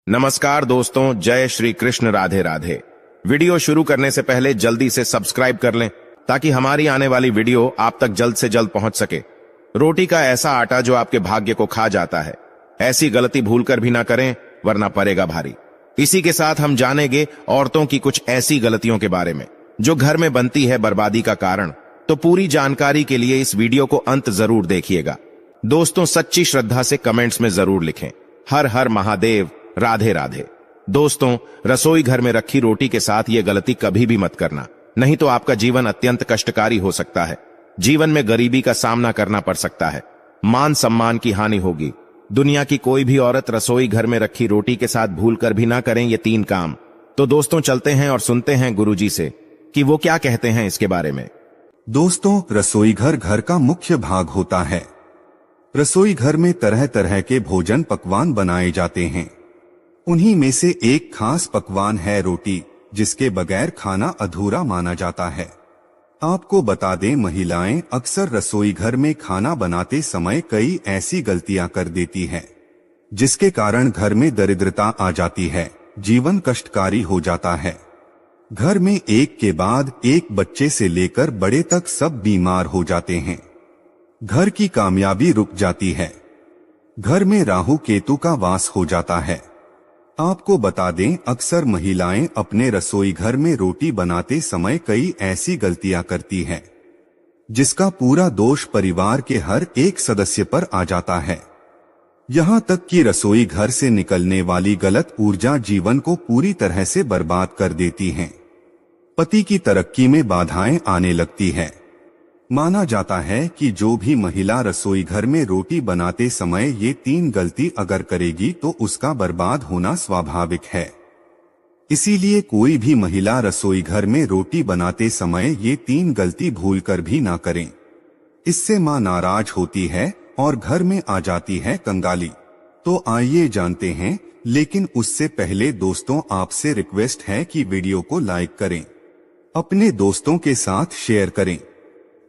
नमस्कार दोस्तों, जय श्री कृष्ण, राधे राधे। वीडियो शुरू करने से पहले जल्दी से सब्सक्राइब कर लें ताकि हमारी आने वाली वीडियो आप तक जल्द से जल्द पहुंच सके। रोटी का ऐसा आटा जो आपके भाग्य को खा जाता है, ऐसी गलती भूलकर भी ना करें वरना पड़ेगा भारी। इसी के साथ हम जानेंगे औरतों की कुछ ऐसी गलतियों के बारे में जो घर में बनती है बर्बादी का कारण। तो पूरी जानकारी के लिए इस वीडियो को अंत जरूर देखिएगा। दोस्तों, सच्ची श्रद्धा से कमेंट्स में जरूर लिखें हर हर महादेव, राधे राधे। दोस्तों, रसोई घर में रखी रोटी के साथ ये गलती कभी भी मत करना, नहीं तो आपका जीवन अत्यंत कष्टकारी हो सकता है। जीवन में गरीबी का सामना करना पड़ सकता है, मान सम्मान की हानि होगी। दुनिया की कोई भी औरत रसोई घर में रखी रोटी के साथ भूलकर भी ना करें ये 3 काम। तो दोस्तों, चलते हैं और सुनते हैं गुरुजी से कि वो क्या कहते हैं इसके बारे में। दोस्तों, रसोई घर घर का मुख्य भाग होता है। रसोई घर में तरह तरह के भोजन पकवान बनाए जाते हैं। उन्हीं में से एक खास पकवान है रोटी, जिसके बगैर खाना अधूरा माना जाता है। आपको बता दें, महिलाएं अक्सर रसोई घर में खाना बनाते समय कई ऐसी गलतियां कर देती हैं, जिसके कारण घर में दरिद्रता आ जाती है, जीवन कष्टकारी हो जाता है। घर में एक के बाद एक बच्चे से लेकर बड़े तक सब बीमार हो जाते हैं। घर की कामयाबी रुक जाती है। घर में राहु केतु का वास हो जाता है। आपको बता दें, अक्सर महिलाएं अपने रसोई घर में रोटी बनाते समय कई ऐसी गलतियां करती हैं, जिसका पूरा दोष परिवार के हर एक सदस्य पर आ जाता है। यहां तक कि रसोई घर से निकलने वाली गलत ऊर्जा जीवन को पूरी तरह से बर्बाद कर देती है। पति की तरक्की में बाधाएं आने लगती है। माना जाता है कि जो भी महिला रसोई घर में रोटी बनाते समय ये 3 गलती अगर करेगी तो उसका बर्बाद होना स्वाभाविक है। इसीलिए कोई भी महिला रसोई घर में रोटी बनाते समय ये 3 गलती भूलकर भी ना करें। इससे मां नाराज होती है और घर में आ जाती है कंगाली। तो आइए जानते हैं, लेकिन उससे पहले दोस्तों, आपसे रिक्वेस्ट है कि वीडियो को लाइक करें, अपने दोस्तों के साथ शेयर करें,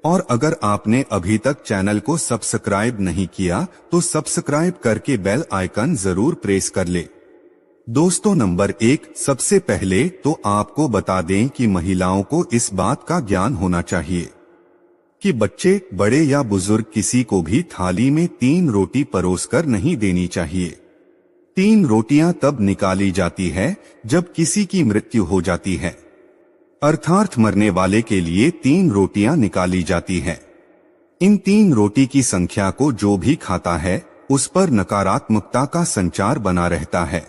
और अगर आपने अभी तक चैनल को सब्सक्राइब नहीं किया तो सब्सक्राइब करके बेल आइकन जरूर प्रेस कर ले। दोस्तों, नंबर 1, सबसे पहले तो आपको बता दें कि महिलाओं को इस बात का ज्ञान होना चाहिए कि बच्चे, बड़े या बुजुर्ग किसी को भी थाली में 3 रोटी परोसकर नहीं देनी चाहिए। 3 रोटियां तब निकाली जाती है जब किसी की मृत्यु हो जाती है, अर्थात मरने वाले के लिए 3 रोटियां निकाली जाती हैं। इन 3 रोटी की संख्या को जो भी खाता है उस पर नकारात्मकता का संचार बना रहता है।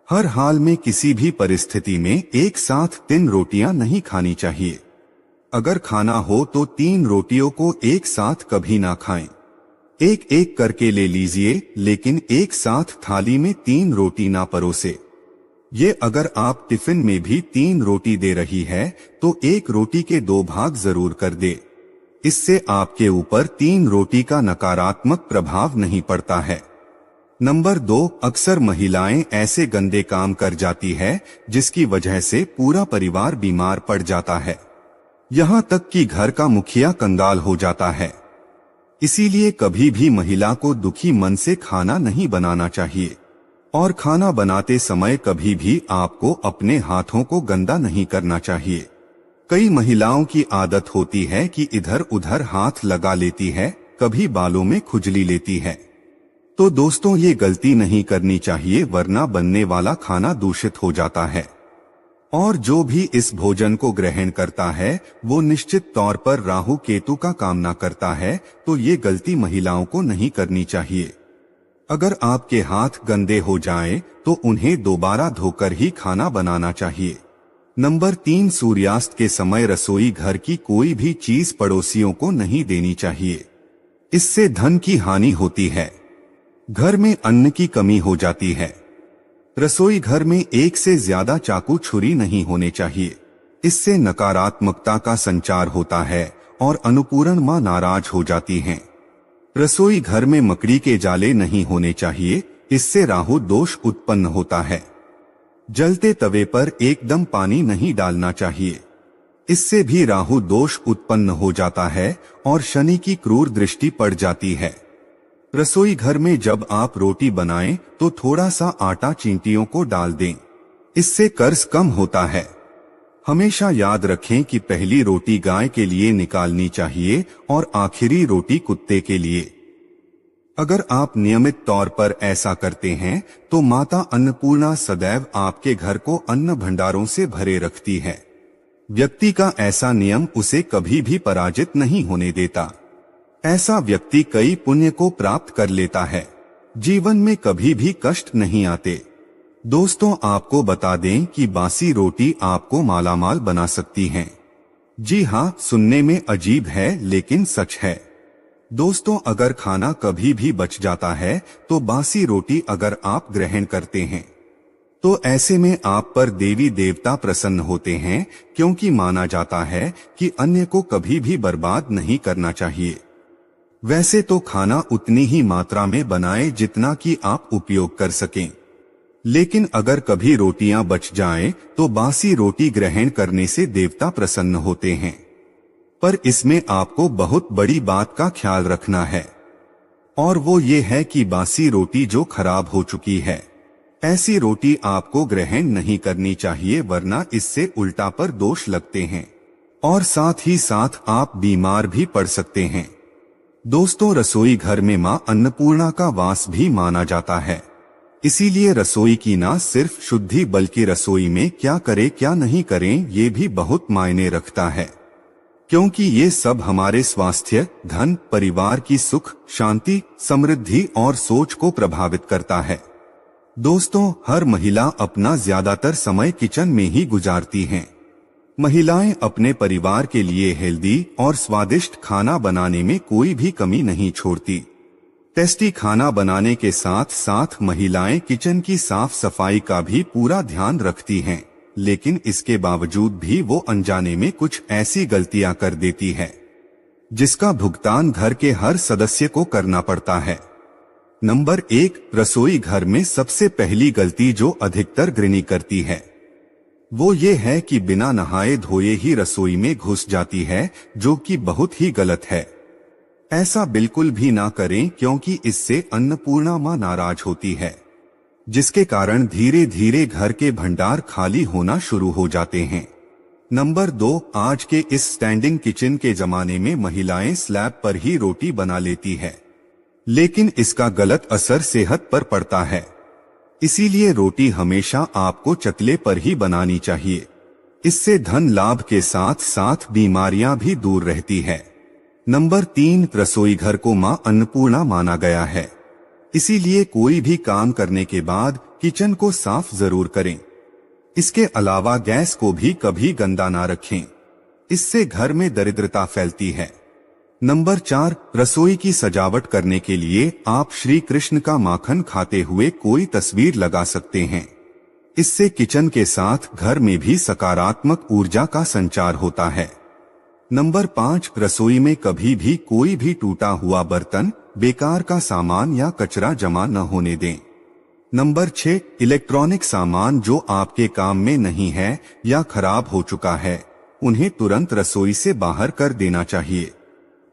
हर हाल में, किसी भी परिस्थिति में एक साथ 3 रोटियां नहीं खानी चाहिए। अगर खाना हो तो 3 रोटियों को एक साथ कभी ना खाएं। एक एक करके ले लीजिए, लेकिन एक साथ थाली में 3 रोटी ना परोसे। ये अगर आप टिफिन में भी 3 रोटी दे रही है तो 1 रोटी के 2 भाग जरूर कर दे। इससे आपके ऊपर 3 रोटी का नकारात्मक प्रभाव नहीं पड़ता है। नंबर 2, अक्सर महिलाएं ऐसे गंदे काम कर जाती है जिसकी वजह से पूरा परिवार बीमार पड़ जाता है, यहां तक कि घर का मुखिया कंगाल हो जाता है। इसीलिए कभी भी महिला को दुखी मन से खाना नहीं बनाना चाहिए, और खाना बनाते समय कभी भी आपको अपने हाथों को गंदा नहीं करना चाहिए। कई महिलाओं की आदत होती है कि इधर उधर हाथ लगा लेती है, कभी बालों में खुजली लेती है। तो दोस्तों, ये गलती नहीं करनी चाहिए, वरना बनने वाला खाना दूषित हो जाता है। और जो भी इस भोजन को ग्रहण करता है वो निश्चित तौर पर राहु केतु का कामना करता है। तो ये गलती महिलाओं को नहीं करनी चाहिए। अगर आपके हाथ गंदे हो जाएं, तो उन्हें दोबारा धोकर ही खाना बनाना चाहिए। नंबर 3, सूर्यास्त के समय रसोई घर की कोई भी चीज पड़ोसियों को नहीं देनी चाहिए। इससे धन की हानि होती है, घर में अन्न की कमी हो जाती है। रसोई घर में एक से ज्यादा चाकू छुरी नहीं होने चाहिए। इससे नकारात्मकता का संचार होता है और अन्नपूर्ण मां नाराज हो जाती हैं। रसोई घर में मकड़ी के जाले नहीं होने चाहिए, इससे राहु दोष उत्पन्न होता है। जलते तवे पर एकदम पानी नहीं डालना चाहिए, इससे भी राहु दोष उत्पन्न हो जाता है और शनि की क्रूर दृष्टि पड़ जाती है। रसोई घर में जब आप रोटी बनाएं तो थोड़ा सा आटा चींटियों को डाल दें, इससे कर्ज कम होता है। हमेशा याद रखें कि पहली रोटी गाय के लिए निकालनी चाहिए और आखिरी रोटी कुत्ते के लिए। अगर आप नियमित तौर पर ऐसा करते हैं तो माता अन्नपूर्णा सदैव आपके घर को अन्न भंडारों से भरे रखती है। व्यक्ति का ऐसा नियम उसे कभी भी पराजित नहीं होने देता। ऐसा व्यक्ति कई पुण्य को प्राप्त कर लेता है। जीवन में कभी भी कष्ट नहीं आते। दोस्तों, आपको बता दें कि बासी रोटी आपको मालामाल बना सकती हैं। जी हाँ, सुनने में अजीब है लेकिन सच है। दोस्तों, अगर खाना कभी भी बच जाता है तो बासी रोटी अगर आप ग्रहण करते हैं तो ऐसे में आप पर देवी देवता प्रसन्न होते हैं, क्योंकि माना जाता है कि अन्य को कभी भी बर्बाद नहीं करना चाहिए। वैसे तो खाना उतनी ही मात्रा में बनाएं जितना कि आप उपयोग कर सकें, लेकिन अगर कभी रोटियां बच जाएं तो बासी रोटी ग्रहण करने से देवता प्रसन्न होते हैं। पर इसमें आपको बहुत बड़ी बात का ख्याल रखना है, और वो ये है कि बासी रोटी जो खराब हो चुकी है, ऐसी रोटी आपको ग्रहण नहीं करनी चाहिए, वरना इससे उल्टा पर दोष लगते हैं और साथ ही साथ आप बीमार भी पड़ सकते हैं। दोस्तों, रसोई घर में मां अन्नपूर्णा का वास भी माना जाता है। इसीलिए रसोई की न सिर्फ शुद्धि बल्कि रसोई में क्या करें क्या नहीं करें ये भी बहुत मायने रखता है, क्योंकि ये सब हमारे स्वास्थ्य, धन, परिवार की सुख, शांति, समृद्धि और सोच को प्रभावित करता है। दोस्तों, हर महिला अपना ज्यादातर समय किचन में ही गुजारती हैं। महिलाएं अपने परिवार के लिए हेल्दी और स्वादिष्ट खाना बनाने में कोई भी कमी नहीं छोड़ती। टेस्टी खाना बनाने के साथ साथ महिलाएं किचन की साफ सफाई का भी पूरा ध्यान रखती हैं, लेकिन इसके बावजूद भी वो अनजाने में कुछ ऐसी गलतियां कर देती है जिसका भुगतान घर के हर सदस्य को करना पड़ता है। नंबर 1, रसोई घर में सबसे पहली गलती जो अधिकतर गृहिणी करती है वो ये है कि बिना नहाए धोए ही रसोई में घुस जाती है, जो कि बहुत ही गलत है। ऐसा बिल्कुल भी ना करें, क्योंकि इससे अन्नपूर्णा मां नाराज होती है, जिसके कारण धीरे धीरे घर के भंडार खाली होना शुरू हो जाते हैं। नंबर 2, आज के इस स्टैंडिंग किचन के जमाने में महिलाएं स्लैब पर ही रोटी बना लेती है, लेकिन इसका गलत असर सेहत पर पड़ता है। इसीलिए रोटी हमेशा आपको चकले पर ही बनानी चाहिए। इससे धन लाभ के साथ साथ बीमारियां भी दूर रहती है। नंबर 3, रसोई घर को मां अन्नपूर्णा माना गया है, इसीलिए कोई भी काम करने के बाद किचन को साफ जरूर करें। इसके अलावा गैस को भी कभी गंदा ना रखें, इससे घर में दरिद्रता फैलती है। नंबर 4, रसोई की सजावट करने के लिए आप श्री कृष्ण का माखन खाते हुए कोई तस्वीर लगा सकते हैं। इससे किचन के साथ घर में भी सकारात्मक ऊर्जा का संचार होता है। नंबर 5, रसोई में कभी भी कोई भी टूटा हुआ बर्तन, बेकार का सामान या कचरा जमा न होने दें। नंबर 6, इलेक्ट्रॉनिक सामान जो आपके काम में नहीं है या खराब हो चुका है, उन्हें तुरंत रसोई से बाहर कर देना चाहिए।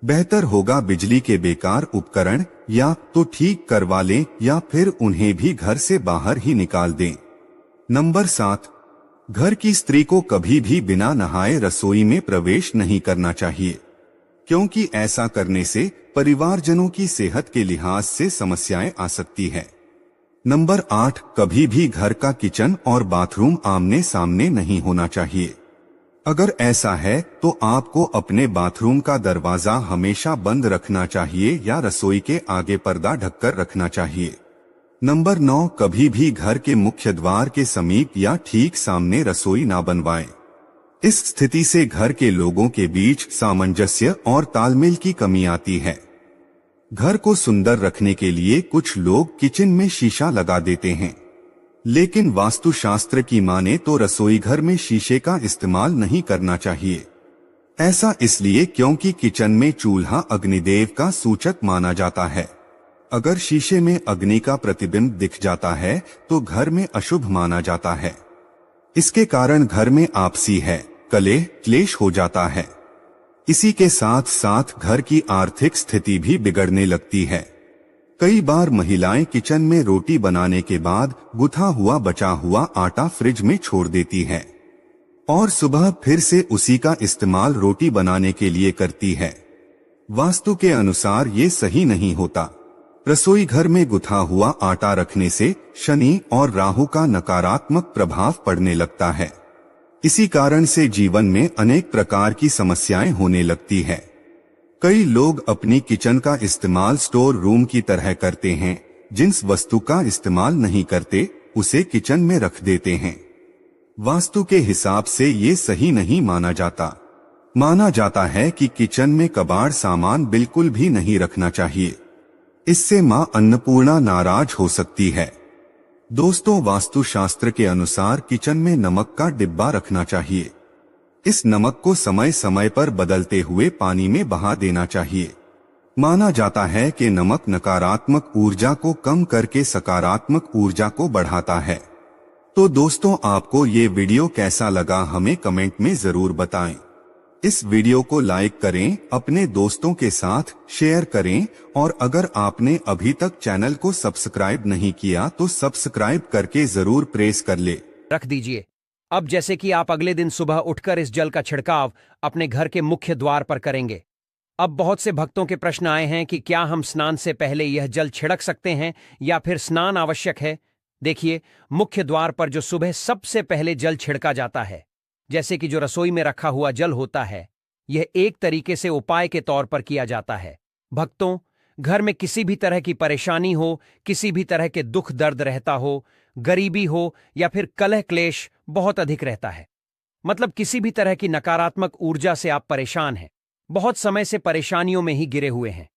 बेहतर होगा बिजली के बेकार उपकरण या तो ठीक करवा लें या फिर उन्हें भी घर से बाहर ही निकाल दें। नंबर 7, घर की स्त्री को कभी भी बिना नहाए रसोई में प्रवेश नहीं करना चाहिए, क्योंकि ऐसा करने से परिवारजनों की सेहत के लिहाज से समस्याएं आ सकती है। नंबर 8, कभी भी घर का किचन और बाथरूम आमने सामने नहीं होना चाहिए। अगर ऐसा है तो आपको अपने बाथरूम का दरवाजा हमेशा बंद रखना चाहिए या रसोई के आगे पर्दा ढककर रखना चाहिए। नंबर 9, कभी भी घर के मुख्य द्वार के समीप या ठीक सामने रसोई ना बनवाएं। इस स्थिति से घर के लोगों के बीच सामंजस्य और तालमेल की कमी आती है। घर को सुंदर रखने के लिए कुछ लोग किचन में शीशा लगा देते हैं, लेकिन वास्तुशास्त्र की माने तो रसोई घर में शीशे का इस्तेमाल नहीं करना चाहिए। ऐसा इसलिए क्योंकि किचन में चूल्हा अग्निदेव का सूचक माना जाता है। अगर शीशे में अग्नि का प्रतिबिंब दिख जाता है तो घर में अशुभ माना जाता है। इसके कारण घर में आपसी है कलह क्लेश हो जाता है। इसी के साथ साथ घर की आर्थिक स्थिति भी बिगड़ने लगती है। कई बार महिलाएं किचन में रोटी बनाने के बाद गुथा हुआ बचा हुआ आटा फ्रिज में छोड़ देती है और सुबह फिर से उसी का इस्तेमाल रोटी बनाने के लिए करती है। वास्तु के अनुसार ये सही नहीं होता। रसोई घर में गुथा हुआ आटा रखने से शनि और राहु का नकारात्मक प्रभाव पड़ने लगता है। इसी कारण से जीवन में अनेक प्रकार की समस्याएं होने लगती है। कई लोग अपनी किचन का इस्तेमाल स्टोर रूम की तरह करते हैं। जिस वस्तु का इस्तेमाल नहीं करते उसे किचन में रख देते हैं। वास्तु के हिसाब से ये सही नहीं माना जाता। माना जाता है कि किचन में कबाड़ सामान बिल्कुल भी नहीं रखना चाहिए। इससे मां अन्नपूर्णा नाराज हो सकती है। दोस्तों, वास्तु शास्त्र के अनुसार किचन में नमक का डिब्बा रखना चाहिए। इस नमक को समय समय पर बदलते हुए पानी में बहा देना चाहिए। माना जाता है कि नमक नकारात्मक ऊर्जा को कम करके सकारात्मक ऊर्जा को बढ़ाता है। तो दोस्तों, आपको ये वीडियो कैसा लगा हमें कमेंट में जरूर बताएं। इस वीडियो को लाइक करें, अपने दोस्तों के साथ शेयर करें और अगर आपने अभी तक चैनल को सब्सक्राइब नहीं किया तो सब्सक्राइब करके जरूर प्रेस कर ले रख दीजिए। अब जैसे कि आप अगले दिन सुबह उठकर इस जल का छिड़काव अपने घर के मुख्य द्वार पर करेंगे। अब बहुत से भक्तों के प्रश्न आए हैं कि क्या हम स्नान से पहले यह जल छिड़क सकते हैं या फिर स्नान आवश्यक है। देखिए, मुख्य द्वार पर जो सुबह सबसे पहले जल छिड़का जाता है, जैसे कि जो रसोई में रखा हुआ जल होता है, यह एक तरीके से उपाय के तौर पर किया जाता है। भक्तों, घर में किसी भी तरह की परेशानी हो, किसी भी तरह के दुख दर्द रहता हो, गरीबी हो या फिर कलह क्लेश बहुत अधिक रहता है, मतलब किसी भी तरह की नकारात्मक ऊर्जा से आप परेशान हैं, बहुत समय से परेशानियों में ही गिरे हुए हैं,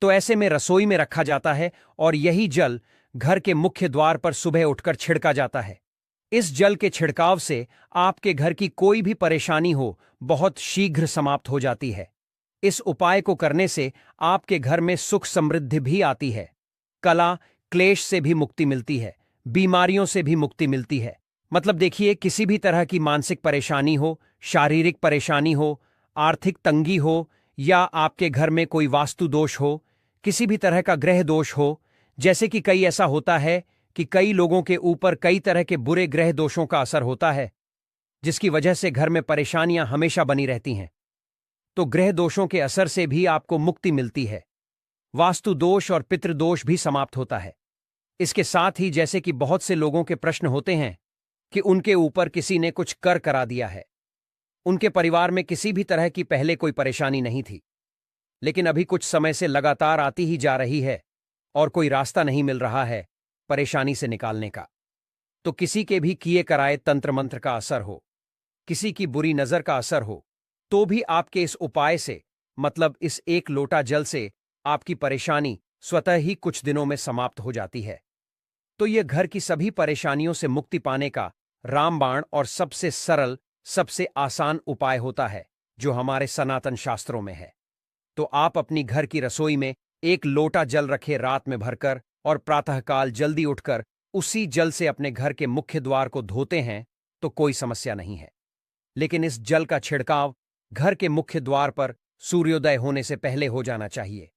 तो ऐसे में रसोई में रखा जाता है और यही जल घर के मुख्य द्वार पर सुबह उठकर छिड़का जाता है। इस जल के छिड़काव से आपके घर की कोई भी परेशानी हो बहुत शीघ्र समाप्त हो जाती है। इस उपाय को करने से आपके घर में सुख समृद्धि भी आती है, कला क्लेश से भी मुक्ति मिलती है, बीमारियों से भी मुक्ति मिलती है। मतलब देखिए, किसी भी तरह की मानसिक परेशानी हो, शारीरिक परेशानी हो, आर्थिक तंगी हो या आपके घर में कोई वास्तु दोष हो, किसी भी तरह का ग्रह दोष हो, जैसे कि कई ऐसा होता है कि कई लोगों के ऊपर कई तरह के बुरे ग्रह दोषों का असर होता है, जिसकी वजह से घर में परेशानियां हमेशा बनी रहती हैं। तो ग्रह दोषों के असर से भी आपको मुक्ति मिलती है। वास्तु दोष और पितृदोष भी समाप्त होता है। इसके साथ ही जैसे कि बहुत से लोगों के प्रश्न होते हैं कि उनके ऊपर किसी ने कुछ कर करा दिया है, उनके परिवार में किसी भी तरह की पहले कोई परेशानी नहीं थी, लेकिन अभी कुछ समय से लगातार आती ही जा रही है और कोई रास्ता नहीं मिल रहा है परेशानी से निकालने का। तो किसी के भी किए कराए तंत्र मंत्र का असर हो, किसी की बुरी नजर का असर हो, तो भी आपके इस उपाय से, मतलब इस एक लोटा जल से, आपकी परेशानी स्वतः ही कुछ दिनों में समाप्त हो जाती है। तो यह घर की सभी परेशानियों से मुक्ति पाने का रामबाण और सबसे सरल, सबसे आसान उपाय होता है जो हमारे सनातन शास्त्रों में है। तो आप अपनी घर की रसोई में एक लोटा जल रखे रात में भरकर और प्रातःकाल जल्दी उठकर उसी जल से अपने घर के मुख्य द्वार को धोते हैं तो कोई समस्या नहीं है। लेकिन इस जल का छिड़काव घर के मुख्य द्वार पर सूर्योदय होने से पहले हो जाना चाहिए।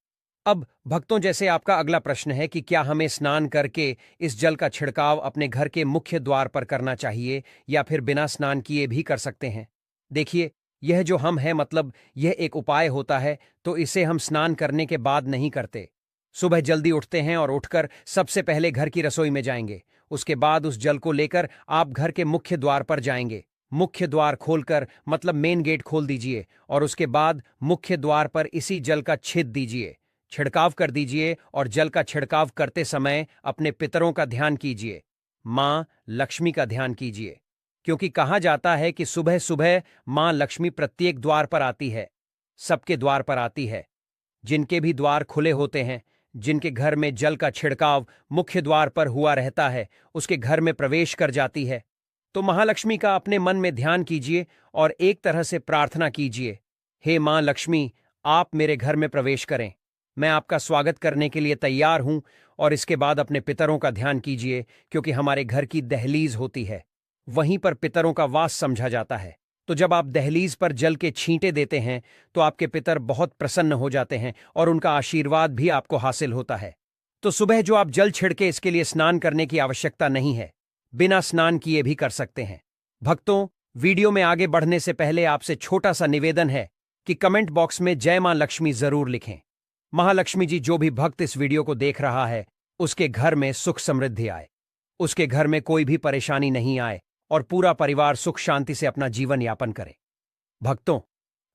अब भक्तों, जैसे आपका अगला प्रश्न है कि क्या हमें स्नान करके इस जल का छिड़काव अपने घर के मुख्य द्वार पर करना चाहिए या फिर बिना स्नान किए भी कर सकते हैं। देखिए, यह जो हम है, मतलब यह एक उपाय होता है, तो इसे हम स्नान करने के बाद नहीं करते। सुबह जल्दी उठते हैं और उठकर सबसे पहले घर की रसोई में जाएंगे। उसके बाद उस जल को लेकर आप घर के मुख्य द्वार पर जाएंगे। मुख्य द्वार खोलकर, मतलब मेन गेट खोल दीजिए और उसके बाद मुख्य द्वार पर इसी जल का छेद दीजिए, छिड़काव कर दीजिए और जल का छिड़काव करते समय अपने पितरों का ध्यान कीजिए, मां लक्ष्मी का ध्यान कीजिए, क्योंकि कहा जाता है कि सुबह सुबह मां लक्ष्मी प्रत्येक द्वार पर आती है, सबके द्वार पर आती है। जिनके भी द्वार खुले होते हैं, जिनके घर में जल का छिड़काव मुख्य द्वार पर हुआ रहता है, उसके घर में प्रवेश कर जाती है। तो महालक्ष्मी का अपने मन में ध्यान कीजिए और एक तरह से प्रार्थना कीजिए, हे मां लक्ष्मी, आप मेरे घर में प्रवेश करें, मैं आपका स्वागत करने के लिए तैयार हूं। और इसके बाद अपने पितरों का ध्यान कीजिए, क्योंकि हमारे घर की दहलीज होती है, वहीं पर पितरों का वास समझा जाता है। तो जब आप दहलीज पर जल के छींटे देते हैं तो आपके पितर बहुत प्रसन्न हो जाते हैं और उनका आशीर्वाद भी आपको हासिल होता है। तो सुबह जो आप जल छिड़के इसके लिए स्नान करने की आवश्यकता नहीं है, बिना स्नान किए भी कर सकते हैं। भक्तों, वीडियो में आगे बढ़ने से पहले आपसे छोटा सा निवेदन है कि कमेंट बॉक्स में जय मां लक्ष्मी जरूर लिखें। महालक्ष्मी जी, जो भी भक्त इस वीडियो को देख रहा है उसके घर में सुख समृद्धि आए, उसके घर में कोई भी परेशानी नहीं आए और पूरा परिवार सुख शांति से अपना जीवन यापन करे। भक्तों,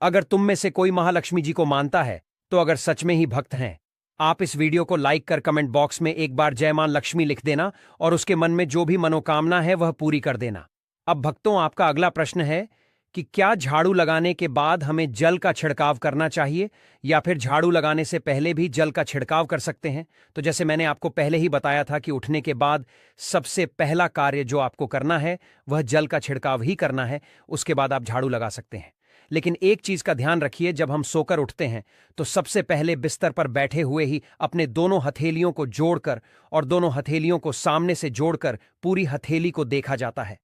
अगर तुम में से कोई महालक्ष्मी जी को मानता है तो अगर सच में ही भक्त हैं, आप इस वीडियो को लाइक कर कमेंट बॉक्स में एक बार जय मां लक्ष्मी लिख देना और उसके मन में जो भी मनोकामना है वह पूरी कर देना। अब भक्तों, आपका अगला प्रश्न है कि क्या झाड़ू लगाने के बाद हमें जल का छिड़काव करना चाहिए या फिर झाड़ू लगाने से पहले भी जल का छिड़काव कर सकते हैं। तो जैसे मैंने आपको पहले ही बताया था कि उठने के बाद सबसे पहला कार्य जो आपको करना है वह जल का छिड़काव ही करना है, उसके बाद आप झाड़ू लगा सकते हैं। लेकिन एक चीज का ध्यान रखिए, जब हम सोकर उठते हैं तो सबसे पहले बिस्तर पर बैठे हुए ही अपने दोनों हथेलियों को जोड़कर और दोनों हथेलियों को सामने से जोड़कर पूरी हथेली को देखा जाता है।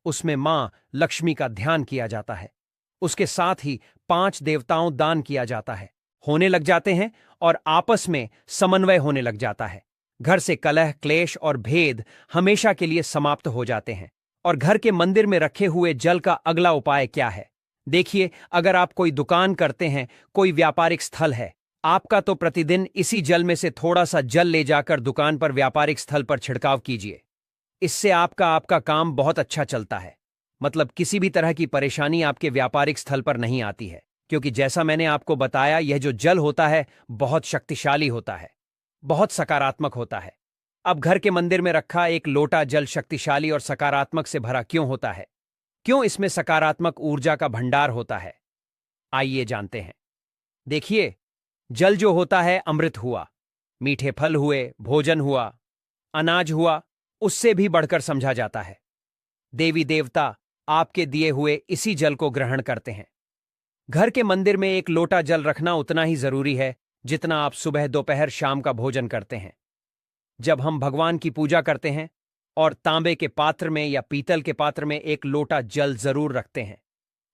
उसमें मां लक्ष्मी का ध्यान किया जाता है। उसके साथ ही 5 देवताओं दान किया जाता है, होने लग जाते हैं और आपस में समन्वय होने लग जाता है। घर से कलह, क्लेश और भेद हमेशा के लिए समाप्त हो जाते हैं। और घर के मंदिर में रखे हुए जल का अगला उपाय क्या है? देखिए, अगर आप कोई दुकान करते हैं, कोई व्यापारिक स्थल है, आपका तो प्रतिदिन इसी जल में से थोड़ा सा जल ले जाकर दुकान पर व्यापारिक स्थल पर छिड़काव कीजिए। इससे आपका काम बहुत अच्छा चलता है। मतलब किसी भी तरह की परेशानी आपके व्यापारिक स्थल पर नहीं आती है, क्योंकि जैसा मैंने आपको बताया, यह जो जल होता है बहुत शक्तिशाली होता है, बहुत सकारात्मक होता है। अब घर के मंदिर में रखा एक लोटा जल शक्तिशाली और सकारात्मक से भरा क्यों होता है? क्यों इसमें सकारात्मक ऊर्जा का भंडार होता है? आइए जानते हैं। देखिए, जल जो होता है अमृत हुआ, मीठे फल हुए, भोजन हुआ, अनाज हुआ, उससे भी बढ़कर समझा जाता है। देवी देवता आपके दिए हुए इसी जल को ग्रहण करते हैं। घर के मंदिर में एक लोटा जल रखना उतना ही जरूरी है जितना आप सुबह, दोपहर, शाम का भोजन करते हैं। जब हम भगवान की पूजा करते हैं और तांबे के पात्र में या पीतल के पात्र में एक लोटा जल जरूर रखते हैं।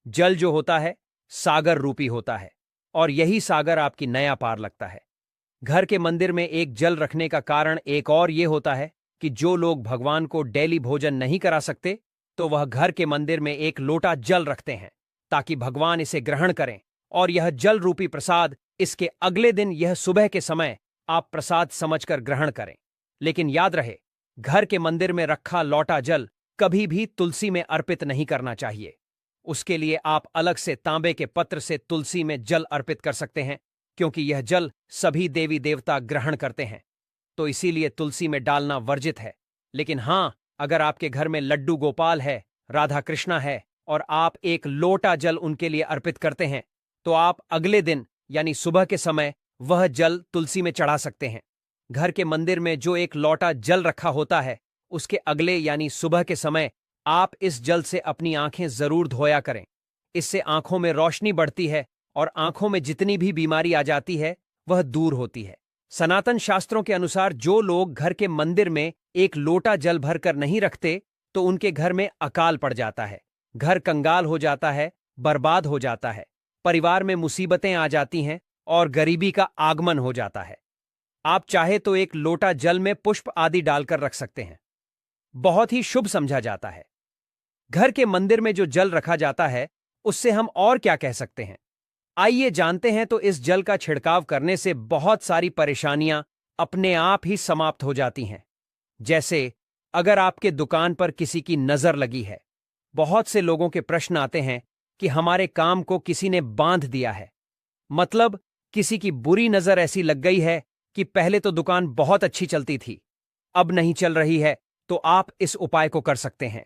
जल जो होता है सागर रूपी होता है और यही सागर आपकी नया पार लगता है। घर के मंदिर में एक जल रखने का कारण एक और ये होता है कि जो लोग भगवान को डेली भोजन नहीं करा सकते तो वह घर के मंदिर में एक लोटा जल रखते हैं ताकि भगवान इसे ग्रहण करें और यह जल रूपी प्रसाद इसके अगले दिन, यह सुबह के समय, आप प्रसाद समझकर ग्रहण करें। लेकिन याद रहे, घर के मंदिर में रखा लौटा जल कभी भी तुलसी में अर्पित नहीं करना चाहिए। उसके लिए आप अलग से तांबे के पत्र से तुलसी में जल अर्पित कर सकते हैं, क्योंकि यह जल सभी देवी देवता ग्रहण करते हैं, तो इसीलिए तुलसी में डालना वर्जित है। लेकिन हां, अगर आपके घर में लड्डू गोपाल है, राधा कृष्णा है और आप एक लोटा जल उनके लिए अर्पित करते हैं, तो आप अगले दिन यानी सुबह के समय वह जल तुलसी में चढ़ा सकते हैं। घर के मंदिर में जो एक लोटा जल रखा होता है, उसके अगले यानी सुबह के समय आप इस जल से अपनी आंखें जरूर धोया करें। इससे आंखों में रोशनी बढ़ती है और आंखों में जितनी भी बीमारी आ जाती है वह दूर होती है। सनातन शास्त्रों के अनुसार जो लोग घर के मंदिर में एक लोटा जल भरकर नहीं रखते तो उनके घर में अकाल पड़ जाता है, घर कंगाल हो जाता है, बर्बाद हो जाता है, परिवार में मुसीबतें आ जाती हैं और गरीबी का आगमन हो जाता है। आप चाहे तो एक लोटा जल में पुष्प आदि डालकर रख सकते हैं, बहुत ही शुभ समझा जाता है। घर के मंदिर में जो जल रखा जाता है उससे हम और क्या कह सकते हैं, आइए जानते हैं। तो इस जल का छिड़काव करने से बहुत सारी परेशानियां अपने आप ही समाप्त हो जाती हैं। जैसे अगर आपके दुकान पर किसी की नजर लगी है, बहुत से लोगों के प्रश्न आते हैं कि हमारे काम को किसी ने बांध दिया है, मतलब किसी की बुरी नजर ऐसी लग गई है कि पहले तो दुकान बहुत अच्छी चलती थी, अब नहीं चल रही है, तो आप इस उपाय को कर सकते हैं।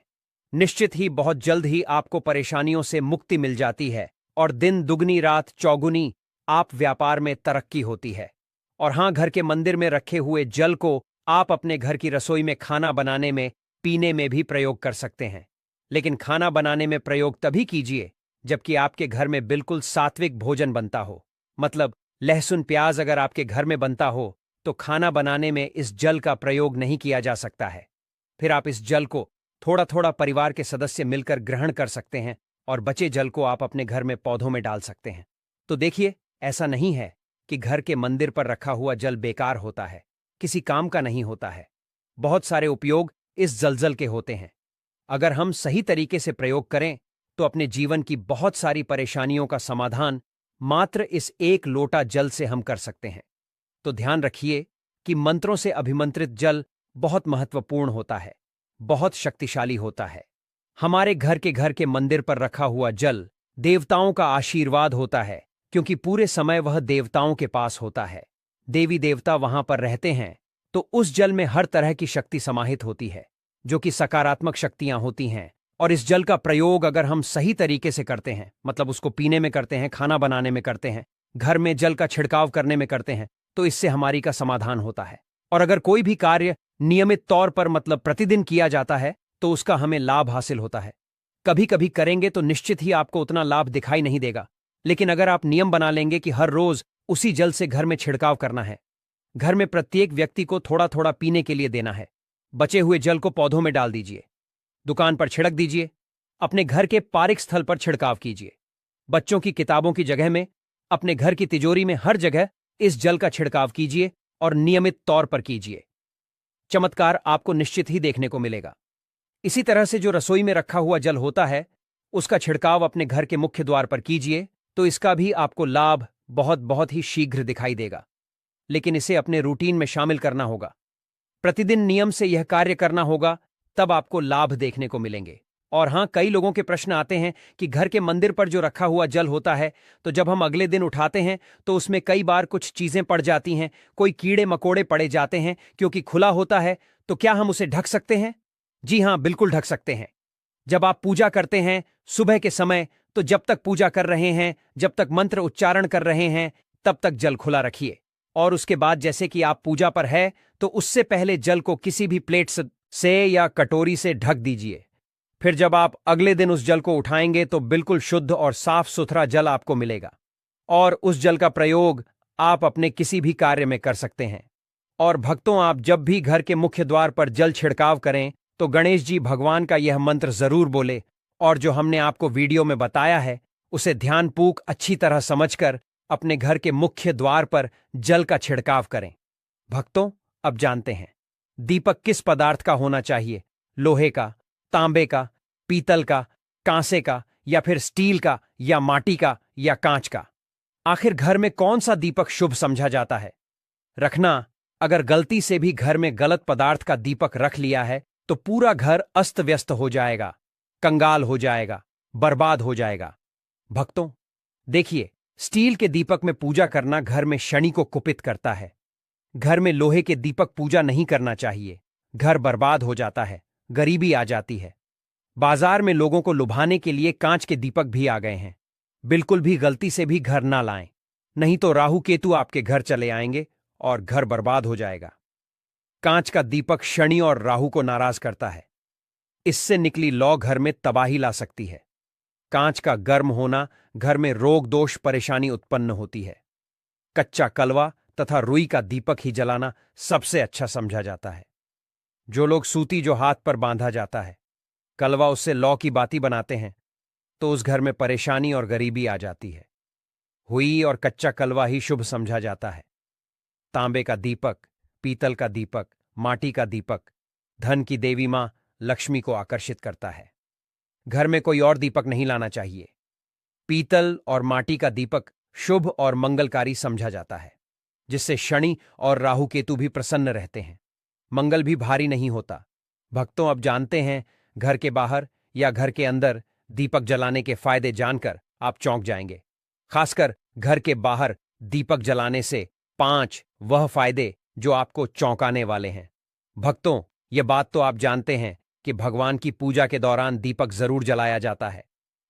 निश्चित ही बहुत जल्द ही आपको परेशानियों से मुक्ति मिल जाती है और दिन दुगनी रात चौगुनी आप व्यापार में तरक्की होती है। और हां, घर के मंदिर में रखे हुए जल को आप अपने घर की रसोई में खाना बनाने में, पीने में भी प्रयोग कर सकते हैं। लेकिन खाना बनाने में प्रयोग तभी कीजिए जबकि आपके घर में बिल्कुल सात्विक भोजन बनता हो। मतलब लहसुन प्याज अगर आपके घर में बनता हो तो खाना बनाने में इस जल का प्रयोग नहीं किया जा सकता है। फिर आप इस जल को थोड़ा थोड़ा परिवार के सदस्य मिलकर ग्रहण कर सकते हैं और बचे जल को आप अपने घर में पौधों में डाल सकते हैं। तो देखिए, ऐसा नहीं है कि घर के मंदिर पर रखा हुआ जल बेकार होता है। किसी काम का नहीं होता है। बहुत सारे उपयोग इस जल के होते हैं। अगर हम सही तरीके से प्रयोग करें तो अपने जीवन की बहुत सारी परेशानियों का समाधान मात्र इस एक लोटा जल से हम कर सकते हैं। तो ध्यान रखिए कि मंत्रों से अभिमंत्रित जल बहुत महत्वपूर्ण होता है, बहुत शक्तिशाली होता है। हमारे घर के मंदिर पर रखा हुआ जल देवताओं का आशीर्वाद होता है, क्योंकि पूरे समय वह देवताओं के पास होता है। देवी देवता वहां पर रहते हैं, तो उस जल में हर तरह की शक्ति समाहित होती है, जो कि सकारात्मक शक्तियां होती हैं। और इस जल का प्रयोग अगर हम सही तरीके से करते हैं, मतलब उसको पीने में करते हैं, खाना बनाने में करते हैं, घर में जल का छिड़काव करने में करते हैं, तो इससे हमारी का समाधान होता है। और अगर कोई भी कार्य नियमित तौर पर मतलब प्रतिदिन किया जाता है तो उसका हमें लाभ हासिल होता है। कभी कभी करेंगे तो निश्चित ही आपको उतना लाभ दिखाई नहीं देगा, लेकिन अगर आप नियम बना लेंगे कि हर रोज उसी जल से घर में छिड़काव करना है, घर में प्रत्येक व्यक्ति को थोड़ा थोड़ा पीने के लिए देना है, बचे हुए जल को पौधों में डाल दीजिए, दुकान पर छिड़क दीजिए, अपने घर के पारिक स्थल पर छिड़काव कीजिए, बच्चों की किताबों की जगह में, अपने घर की तिजोरी में, हर जगह इस जल का छिड़काव कीजिए और नियमित तौर पर कीजिए। चमत्कार आपको निश्चित ही देखने को मिलेगा। इसी तरह से जो रसोई में रखा हुआ जल होता है, उसका छिड़काव अपने घर के मुख्य द्वार पर कीजिए, तो इसका भी आपको लाभ बहुत बहुत ही शीघ्र दिखाई देगा। लेकिन इसे अपने रूटीन में शामिल करना होगा, प्रतिदिन नियम से यह कार्य करना होगा, तब आपको लाभ देखने को मिलेंगे। और हां, कई लोगों के प्रश्न आते हैं कि घर के मंदिर पर जो रखा हुआ जल होता है, तो जब हम अगले दिन उठाते हैं तो उसमें कई बार कुछ चीजें पड़ जाती हैं, कोई कीड़े मकोड़े पड़े जाते हैं, क्योंकि खुला होता है। तो क्या हम उसे ढक सकते हैं? जी हां, बिल्कुल ढक सकते हैं। जब आप पूजा करते हैं सुबह के समय, तो जब तक पूजा कर रहे हैं, जब तक मंत्र उच्चारण कर रहे हैं, तब तक जल खुला रखिए। और उसके बाद जैसे कि आप पूजा पर है, तो उससे पहले जल को किसी भी प्लेट से या कटोरी से ढक दीजिए। फिर जब आप अगले दिन उस जल को उठाएंगे तो बिल्कुल शुद्ध और साफ सुथरा जल आपको मिलेगा, और उस जल का प्रयोग आप अपने किसी भी कार्य में कर सकते हैं। और भक्तों, आप जब भी घर के मुख्य द्वार पर जल छिड़काव करें तो गणेश जी भगवान का यह मंत्र जरूर बोले, और जो हमने आपको वीडियो में बताया है उसे ध्यानपूर्वक अच्छी तरह समझकर अपने घर के मुख्य द्वार पर जल का छिड़काव करें। भक्तों, अब जानते हैं दीपक किस पदार्थ का होना चाहिए, लोहे का, तांबे का, पीतल का, कांसे का, या फिर स्टील का, या माटी का, या कांच का। आखिर घर में कौन सा दीपक शुभ समझा जाता है रखना? अगर गलती से भी घर में गलत पदार्थ का दीपक रख लिया है तो पूरा घर अस्त व्यस्त हो जाएगा, कंगाल हो जाएगा, बर्बाद हो जाएगा। भक्तों देखिए, स्टील के दीपक में पूजा करना घर में शनि को कुपित करता है। घर में लोहे के दीपक पूजा नहीं करना चाहिए, घर बर्बाद हो जाता है, गरीबी आ जाती है। बाजार में लोगों को लुभाने के लिए कांच के दीपक भी आ गए हैं। बिल्कुल भी गलती से भी घर ना लाएं, नहीं तो राहु केतु आपके घर चले आएंगे और घर बर्बाद हो जाएगा। कांच का दीपक शनि और राहु को नाराज करता है, इससे निकली लौ घर में तबाही ला सकती है। कांच का गर्म होना घर में रोग दोष परेशानी उत्पन्न होती है। कच्चा कलवा तथा रुई का दीपक ही जलाना सबसे अच्छा समझा जाता है। जो लोग सूती जो हाथ पर बांधा जाता है, कलवा उससे लौ की बाती बनाते हैं, तो उस घर में परेशानी और गरीबी आ जाती है। हुई और कच्चा कलवा ही शुभ समझा जाता है। तांबे का दीपक, पीतल का दीपक, माटी का दीपक धन की देवी मां लक्ष्मी को आकर्षित करता है। घर में कोई और दीपक नहीं लाना चाहिए। पीतल और माटी का दीपक शुभ और मंगलकारी समझा जाता है, जिससे शनि और राहु केतु भी प्रसन्न रहते हैं, मंगल भी भारी नहीं होता। भक्तों, अब जानते हैं घर के बाहर या घर के अंदर दीपक जलाने के फायदे जानकर आप चौंक जाएंगे। खासकर घर के बाहर दीपक जलाने से 5 वह फायदे जो आपको चौंकाने वाले हैं। भक्तों, यह बात तो आप जानते हैं कि भगवान की पूजा के दौरान दीपक जरूर जलाया जाता है।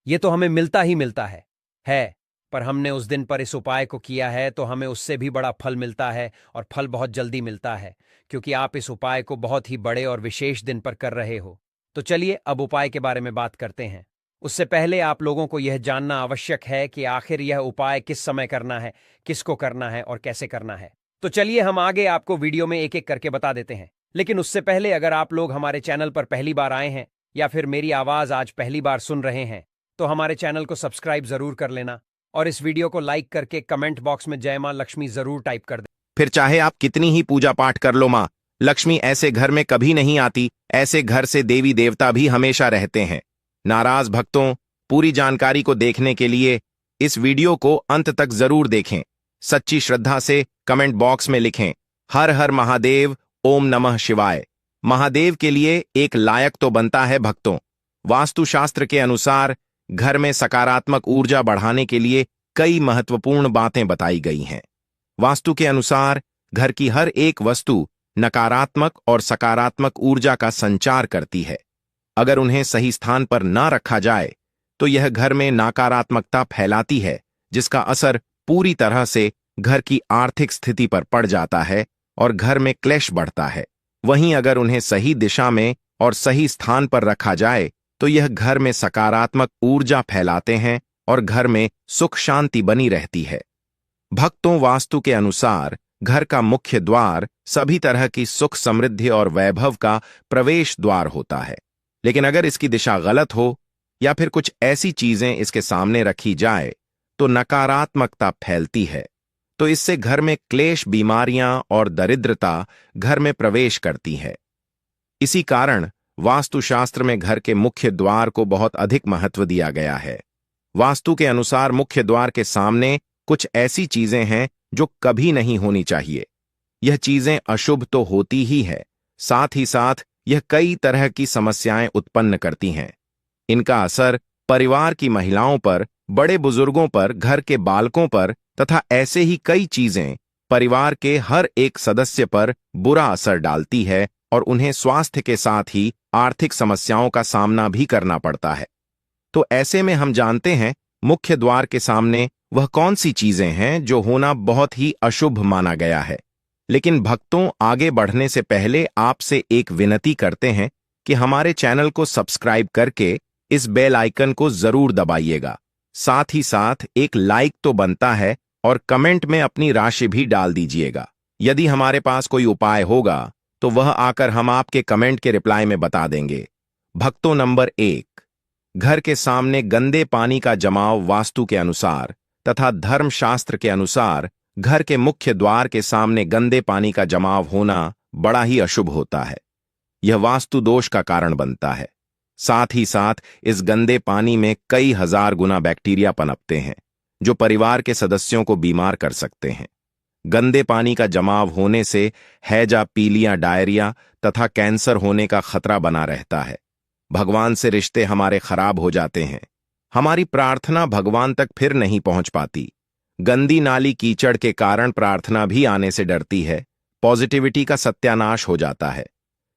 यह तो हमें मिलता ही मिलता है, पर हमने उस दिन पर इस उपाय को किया है तो हमें उससे भी बड़ा फल मिलता है, और फल बहुत जल्दी मिलता है, क्योंकि आप इस उपाय को बहुत ही बड़े और विशेष दिन पर कर रहे हो। तो चलिए अब उपाय के बारे में बात करते हैं। उससे पहले आप लोगों को यह जानना आवश्यक है कि आखिर यह उपाय किस समय करना है, किसको करना है और कैसे करना है। तो चलिए हम आगे आपको वीडियो में एक एक करके बता देते हैं। लेकिन उससे पहले अगर आप लोग हमारे चैनल पर पहली बार आए हैं या फिर मेरी आवाज आज पहली बार सुन रहे हैं, तो हमारे चैनल को सब्सक्राइब जरूर कर लेना, और इस वीडियो को लाइक करके कमेंट बॉक्स में जय मां लक्ष्मी जरूर टाइप कर दें। फिर चाहे आप कितनी ही पूजा पाठ कर लो, माँ लक्ष्मी ऐसे घर में कभी नहीं आती। ऐसे घर से देवी देवता भी हमेशा रहते हैं। नाराज भक्तों, पूरी जानकारी को देखने के लिए इस वीडियो को अंत तक जरूर देखें। सच्ची श्रद्धा से कमेंट बॉक्स में लिखें, हर हर महादेव, ओम नमः शिवाय। महादेव के लिए एक लायक तो बनता है भक्तों। वास्तुशास्त्र के अनुसार घर में सकारात्मक ऊर्जा बढ़ाने के लिए कई महत्वपूर्ण बातें बताई गई हैं। वास्तु के अनुसार घर की हर एक वस्तु नकारात्मक और सकारात्मक ऊर्जा का संचार करती है। अगर उन्हें सही स्थान पर न रखा जाए तो यह घर में नकारात्मकता फैलाती है, जिसका असर पूरी तरह से घर की आर्थिक स्थिति पर पड़ जाता है और घर में क्लेश बढ़ता है। वहीं अगर उन्हें सही दिशा में और सही स्थान पर रखा जाए तो यह घर में सकारात्मक ऊर्जा फैलाते हैं और घर में सुख शांति बनी रहती है। भक्तों, वास्तु के अनुसार घर का मुख्य द्वार सभी तरह की सुख समृद्धि और वैभव का प्रवेश द्वार होता है। लेकिन अगर इसकी दिशा गलत हो या फिर कुछ ऐसी चीजें इसके सामने रखी जाए तो नकारात्मकता फैलती है। तो इससे घर में क्लेश, बीमारियां और दरिद्रता घर में प्रवेश करती है। इसी कारण वास्तुशास्त्र में घर के मुख्य द्वार को बहुत अधिक महत्व दिया गया है। वास्तु के अनुसार मुख्य द्वार के सामने कुछ ऐसी चीजें हैं जो कभी नहीं होनी चाहिए। यह चीजें अशुभ तो होती ही है, साथ ही साथ यह कई तरह की समस्याएं उत्पन्न करती हैं। इनका असर परिवार की महिलाओं पर, बड़े बुजुर्गों पर, घर के बालकों पर तथा ऐसे ही कई चीजें परिवार के हर एक सदस्य पर बुरा असर डालती है और उन्हें स्वास्थ्य के साथ ही आर्थिक समस्याओं का सामना भी करना पड़ता है। तो ऐसे में हम जानते हैं मुख्य द्वार के सामने वह कौन सी चीजें हैं जो होना बहुत ही अशुभ माना गया है। लेकिन भक्तों, आगे बढ़ने से पहले आपसे एक विनती करते हैं कि हमारे चैनल को सब्सक्राइब करके इस बेल आइकन को जरूर दबाइएगा। साथ ही साथ एक लाइक तो बनता है और कमेंट में अपनी राशि भी डाल दीजिएगा। यदि हमारे पास कोई उपाय होगा तो वह आकर हम आपके कमेंट के रिप्लाई में बता देंगे। भक्तों, नंबर 1, घर के सामने गंदे पानी का जमाव वास्तु के अनुसार तथा धर्मशास्त्र के अनुसार घर के मुख्य द्वार के सामने गंदे पानी का जमाव होना बड़ा ही अशुभ होता है। यह वास्तु दोष का कारण बनता है। साथ ही साथ इस गंदे पानी में कई हजार गुना बैक्टीरिया पनपते हैं जो परिवार के सदस्यों को बीमार कर सकते हैं। गंदे पानी का जमाव होने से हैजा, पीलिया, डायरिया तथा कैंसर होने का खतरा बना रहता है। भगवान से रिश्ते हमारे खराब हो जाते हैं। हमारी प्रार्थना भगवान तक फिर नहीं पहुंच पाती। गंदी नाली कीचड़ के कारण प्रार्थना भी आने से डरती है। पॉजिटिविटी का सत्यानाश हो जाता है।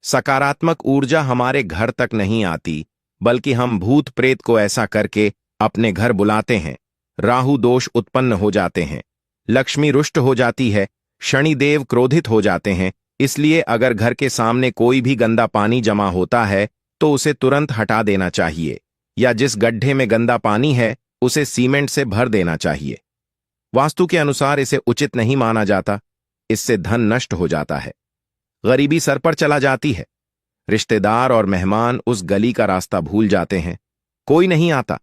सकारात्मक ऊर्जा हमारे घर तक नहीं आती, बल्कि हम भूत प्रेत को ऐसा करके अपने घर बुलाते हैं। राहु दोष उत्पन्न हो जाते हैं। लक्ष्मी रुष्ट हो जाती है। शनिदेव क्रोधित हो जाते हैं। इसलिए अगर घर के सामने कोई भी गंदा पानी जमा होता है तो उसे तुरंत हटा देना चाहिए, या जिस गड्ढे में गंदा पानी है उसे सीमेंट से भर देना चाहिए। वास्तु के अनुसार इसे उचित नहीं माना जाता। इससे धन नष्ट हो जाता है, गरीबी सर पर चला जाती है। रिश्तेदार और मेहमान उस गली का रास्ता भूल जाते हैं, कोई नहीं आता।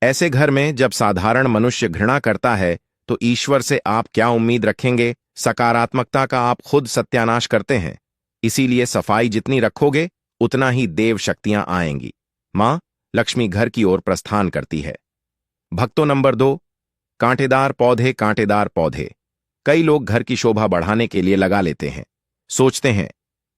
ऐसे घर में जब साधारण मनुष्य घृणा करता है तो ईश्वर से आप क्या उम्मीद रखेंगे। सकारात्मकता का आप खुद सत्यानाश करते हैं। इसीलिए सफाई जितनी रखोगे उतना ही देव शक्तियां आएंगी। मां लक्ष्मी घर की ओर प्रस्थान करती है। भक्तों, नंबर 2, कांटेदार पौधे। कांटेदार पौधे कई लोग घर की शोभा बढ़ाने के लिए लगा लेते हैं। सोचते हैं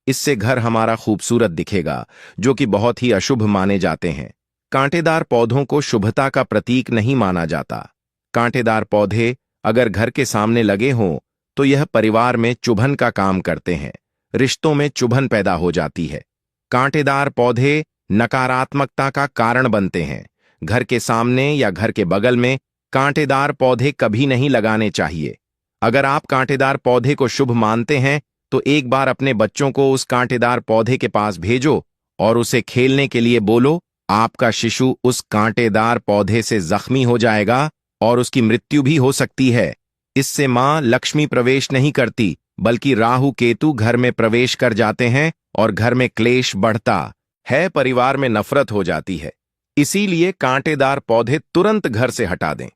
इससे घर हमारा खूबसूरत दिखेगा, जो कि बहुत ही अशुभ माने जाते हैं। कांटेदार पौधों को शुभता का प्रतीक नहीं माना जाता। कांटेदार पौधे अगर घर के सामने लगे हों तो यह परिवार में चुभन का काम करते हैं। रिश्तों में चुभन पैदा हो जाती है। कांटेदार पौधे नकारात्मकता का कारण बनते हैं। घर के सामने या घर के बगल में कांटेदार पौधे कभी नहीं लगाने चाहिए। अगर आप कांटेदार पौधे को शुभ मानते हैं तो एक बार अपने बच्चों को उस कांटेदार पौधे के पास भेजो और उसे खेलने के लिए बोलो। आपका शिशु उस कांटेदार पौधे से जख्मी हो जाएगा और उसकी मृत्यु भी हो सकती है। इससे मां लक्ष्मी प्रवेश नहीं करती, बल्कि राहु केतु घर में प्रवेश कर जाते हैं और घर में क्लेश बढ़ता है, परिवार में नफरत हो जाती है। इसीलिए कांटेदार पौधे तुरंत घर से हटा दें।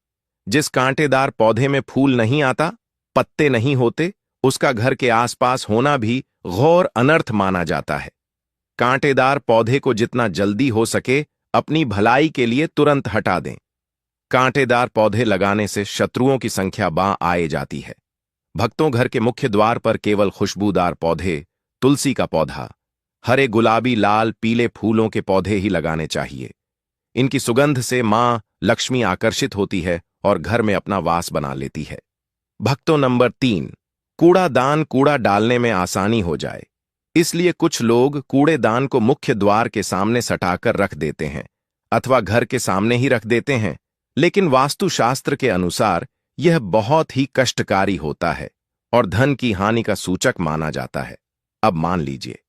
जिस कांटेदार पौधे में फूल नहीं आता, पत्ते नहीं होते, उसका घर के आसपास होना भी घोर अनर्थ माना जाता है। कांटेदार पौधे को जितना जल्दी हो सके अपनी भलाई के लिए तुरंत हटा दें। कांटेदार पौधे लगाने से शत्रुओं की संख्या बां आए जाती है। भक्तों घर के मुख्य द्वार पर केवल खुशबूदार पौधे, तुलसी का पौधा, हरे गुलाबी लाल पीले फूलों के पौधे ही लगाने चाहिए। इनकी सुगंध से मां लक्ष्मी आकर्षित होती है और घर में अपना वास बना लेती है। भक्तों नंबर 3, कूड़ादान कूड़ा डालने में आसानी हो जाए, इसलिए कुछ लोग कूड़ेदान को मुख्य द्वार के सामने सटाकर रख देते हैं अथवा घर के सामने ही रख देते हैं, लेकिन वास्तुशास्त्र के अनुसार यह बहुत ही कष्टकारी होता है और धन की हानि का सूचक माना जाता है। अब मान लीजिए